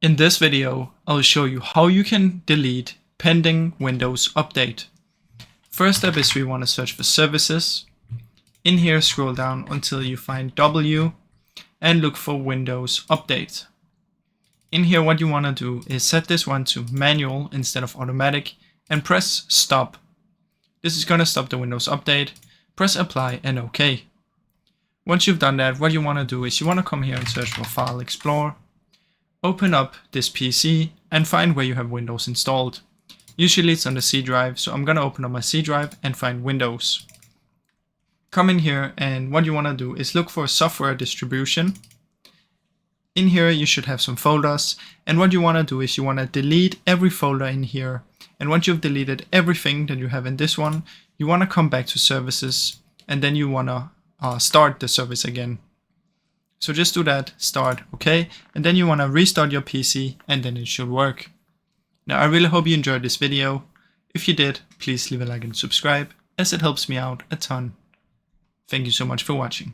In this video, I'll show you how you can delete pending Windows update. First step is we want to search for services. In here, scroll down until you find W and look for Windows Update. In here, what you want to do is set this one to manual instead of automatic and press stop. This is going to stop the Windows Update. Press apply and OK. Once you've done that, what you want to do is you want to come here and search for File Explorer. Open up this PC and find where you have Windows installed. Usually it's on the C drive, so I'm going to open up my C drive and find Windows. Come in here, and what you want to do is look for software distribution. In here you should have some folders, and what you want to do is you want to delete every folder in here. And once you've deleted everything that you have in this one, you want to come back to services, and then you want to start the service again. So just do that, start, okay? And then you want to restart your PC and then it should work. Now I really hope you enjoyed this video. If you did, please leave a like and subscribe, as it helps me out a ton. Thank you so much for watching.